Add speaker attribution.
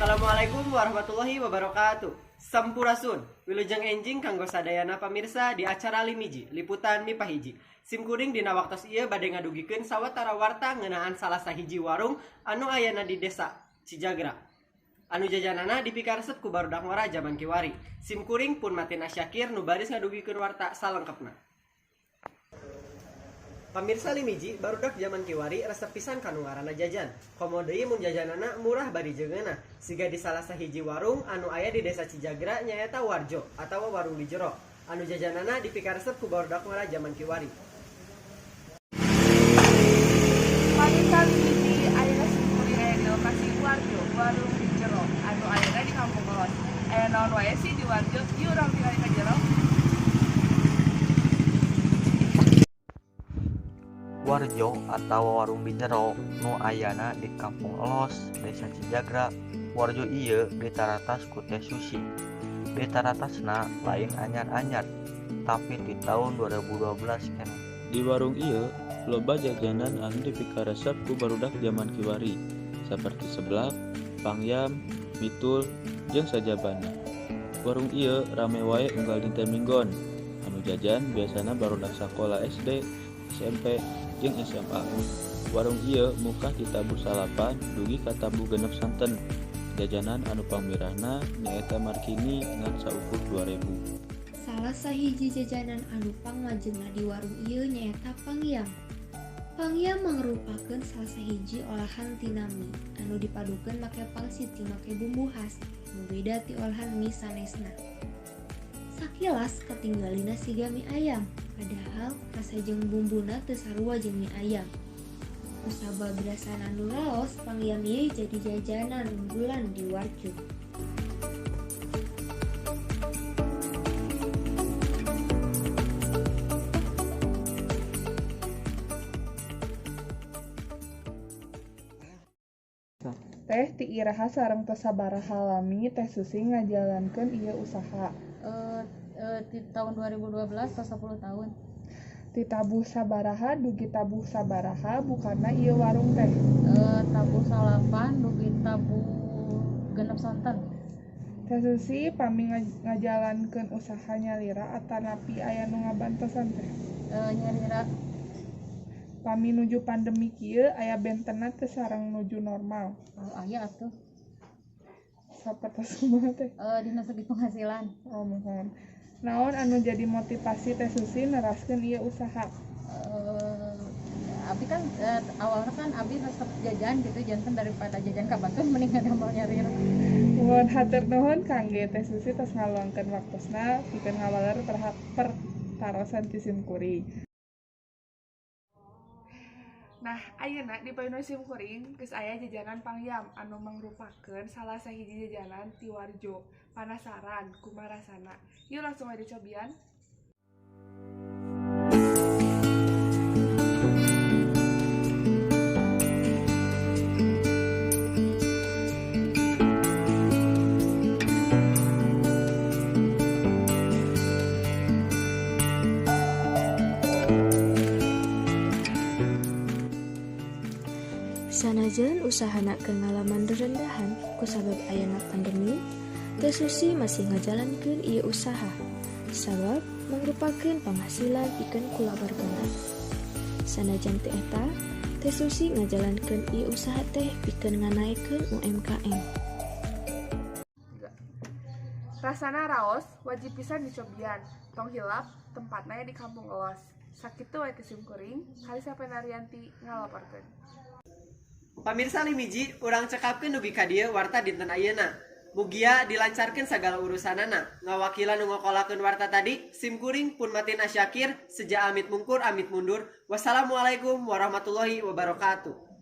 Speaker 1: Assalamualaikum warahmatullahi wabarakatuh. Sampurasun, wilujeng enjing kanggo sadayana pamirsa di acara Limiji, liputan Mipah hiji. Sim kuring dina waktos ieu bade ngadugikeun sawatara warta ngeunaan salah sahiji warung anu ayana di desa Cijagra. Anu jajanana dipikaresep ku barudak ngora zaman kiwari. Sim kuring pun matina Syakir nu baris ngadugikeun warta salengkepna. Pamirsa Limiji barudak zaman kiwari resep pisan kanu ngaranna jajan. Komo deui mun jajanana murah bari jeungeunna. Siga di salah sahiji warung anu aya di desa Cijagra nyaeta Warjo atawa warung di jero. Anu jajanana dipikaresep ku barudak ngora zaman kiwari.
Speaker 2: Pamirsa Limiji ayeuna simkuring aya di lokasi Warjo, warung di jero. Anu ayeuna di Kampung Kelos. Aya naon wae sih di Warjo? Ieu urang tinggal ka jero.
Speaker 3: Warjo atau warung bijero nu ayana di Kampung Elos, Desa Cijagra. Warjo ieu ditaratas ku Teh Susi. Ditaratasna lain anyar-anyar, tapi di tahun 2012 keneh.
Speaker 4: Di warung ieu loba jajanan anu dipikaresep ku barudak zaman kiwari, saperti seblak, pangyam, mitul, jeung sajabana. Warung ieu rame wae unggal dinten Minggon. Anu jajan biasana barudak sakola SD, SMP, jeung SMA. Warung ieu mukah di tabu salapan dugi ka tabu genep santen. Jajanan anu pangmirahna nyaeta markini ngan saukur 2000.
Speaker 5: Salah sahiji jajanan anu pangmajengna di warung ieu nyaeta pangyam. Pangyam mangrupakeun salah sahiji olahan tina mie anu dipadukeun make pangsit ti make bumbu khas nu beda ti olahan mie sanesna. Sakilas katinggalina siga mie ayam, padahal rasa jeung bumbuna teu sarua jeung mie ayam. Kusabab dirasana nu raos, pangyam ieu jadi jajanan unggulan di Warjo.
Speaker 2: Teh ti iraha sareng teu sabaraha lami Teh Susi ngajalankeun ieu usaha.
Speaker 6: Di tahun 2012 atau 10 tahun.
Speaker 2: Ti tabuh sabaraha dugi tabuh sabaraha bukanna ieu warung teh.
Speaker 6: Tabuh salapan dugi tabuh genep santen.
Speaker 2: Teh Susi pami ngajalankeun usaha nyalira atanapi aya nu ngabantosan teh.
Speaker 6: Nyalira
Speaker 2: Pami nuju pandemi kieu aya bentenna teu sareng nuju normal.
Speaker 6: aya atuh.
Speaker 2: Sapertos kumaha teh?
Speaker 6: Dina segi penghasilan.
Speaker 2: Mohon. Naon anu jadi motivasi Teh Susi neraskeun ieu usaha?
Speaker 6: Abi kan awalnya kan abi resep jajan gitu, janten daripada jajan ka Bandung mending ngadamel nyalira.
Speaker 2: Mohon hatur nuhun kangge Teh Susi tos ngaluangkeun waktosna pikeun ngawaler pertarosan ti sim kuring. Nah, ayeuna di payun sim kuring geus aya jajanan pangyam anu mangrupakeun salah sahiji jajanan ti Warjo. Panasaran kumaha rasana? Yuk langsung aja cobian.
Speaker 5: Sanajan usahana keur ngalaman derendahan kusabab ayana pandemi, Teh Susi masih ngajalankeun ieu usaha sabab mangrupakeun penghasilan pikeun kulawargana. Sanajan teu eta, Teh Susi ngajalankeun ieu usaha teh pikeun nganaekeun UMKM.
Speaker 2: Rasana raos wajib pisan dicobian. Tong hilap tempatna di Kampung Elos. Sakitu wae ti sim kuring, Halisa Penarianti ngalaporkeun.
Speaker 1: Pamirsa Limiji, urang cekapkeun dugi ka dieu warta dinten ayeuna. Mugia dilancarkeun sagala urusanana. Ngawakilan nu ngokolakeun warta tadi, sim kuring pun matina Syakir, seja amit mungkur amit mundur. Wassalamualaikum warahmatullahi wabarakatuh.